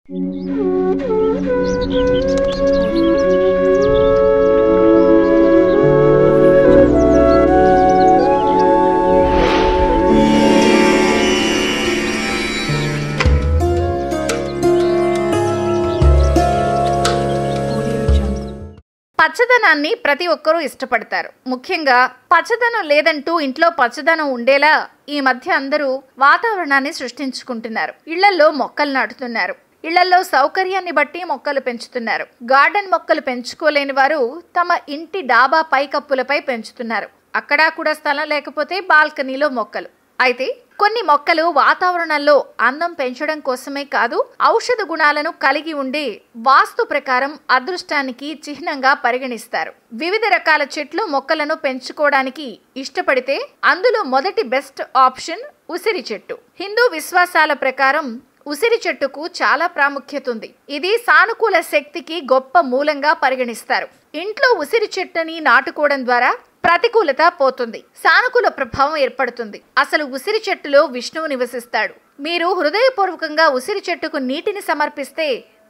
పచ్చదనాన్ని ప్రతి ఒక్కరూ ఇష్టపడతారు. ముఖ్యంగా పచ్చదనం లేదంటూ ఇంట్లో పచ్చదనం ఉండేలా ఈ మధ్య అందరూ వాతావరణాన్ని సృష్టించుకుంటున్నారు. ఇళ్లల్లో మొక్కలు నాటుతున్నారు. ఇళ్లలో సౌకర్యాన్ని బట్టి మొక్కలు పెంచుతున్నారు. గార్డెన్ మొక్కలు పెంచుకోలేని వారు తమ ఇంటి డాబా పైకప్పులపై పెంచుతున్నారు. అక్కడా కూడా స్థలం లేకపోతే బాల్కనీలో మొక్కలు. అయితే కొన్ని మొక్కలు వాతావరణంలో అందం పెంచడం కోసమే కాదు, ఔషధ గుణాలను కలిగి ఉండి వాస్తు ప్రకారం అదృష్టానికి చిహ్నంగా పరిగణిస్తారు. వివిధ రకాల చెట్లు మొక్కలను పెంచుకోవడానికి ఇష్టపడితే అందులో మొదటి బెస్ట్ ఆప్షన్ ఉసిరి చెట్టు. హిందూ విశ్వాసాల ప్రకారం ఉసిరి చెట్టుకు చాలా ప్రాముఖ్యత ఉంది. ఇది సానుకూల శక్తికి గొప్ప మూలంగా పరిగణిస్తారు. ఇంట్లో ఉసిరి చెట్టుని నాటుకోవడం ద్వారా ప్రతికూలత పోతుంది, సానుకూల ప్రభావం ఏర్పడుతుంది. అసలు ఉసిరి చెట్టులో విష్ణువు నివసిస్తాడు. మీరు హృదయపూర్వకంగా ఉసిరి చెట్టుకు నీటిని సమర్పిస్తే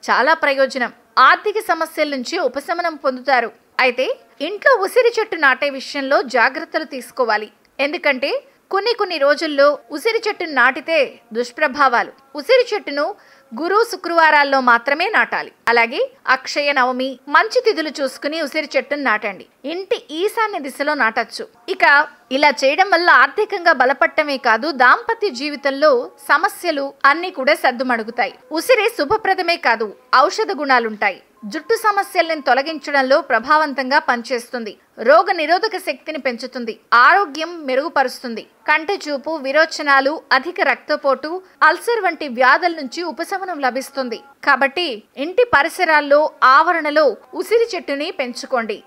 చాలా ప్రయోజనం. ఆర్థిక సమస్యల నుంచి ఉపశమనం పొందుతారు. అయితే ఇంట్లో ఉసిరి చెట్టు నాటే విషయంలో జాగ్రత్తలు తీసుకోవాలి. ఎందుకంటే కొన్ని రోజుల్లో ఉసిరి చెట్టును నాటితే దుష్ప్రభావాలు. ఉసిరి చెట్టును గురు శుక్రవారాల్లో మాత్రమే నాటాలి. అలాగే అక్షయ నవమి మంచి తిథులు చూసుకుని ఉసిరి చెట్టును నాటండి. ఇంటి ఈశాన్య దిశలో నాటచ్చు. ఇక ఇలా చేయడం వల్ల ఆర్థికంగా బలపడటమే కాదు, దాంపత్య జీవితంలో సమస్యలు అన్ని కూడా సద్దుమణుగుతాయి. ఉసిరి శుభప్రదమే కాదు, ఔషధ గుణాలుంటాయి. జుట్టు సమస్యలను తొలగించడంలో ప్రభావవంతంగా పనిచేస్తుంది. రోగ నిరోధక శక్తిని పెంచుతుంది. ఆరోగ్యం మెరుగుపరుస్తుంది. కంటి చూపు, విరోచనాలు, అధిక రక్తపోటు, అల్సర్ వంటి వ్యాధుల నుంచి ఉపశమనం లభిస్తుంది. కాబట్టి ఇంటి పరిసరాల్లో, ఆవరణలో ఉసిరి చెట్టుని పెంచుకోండి.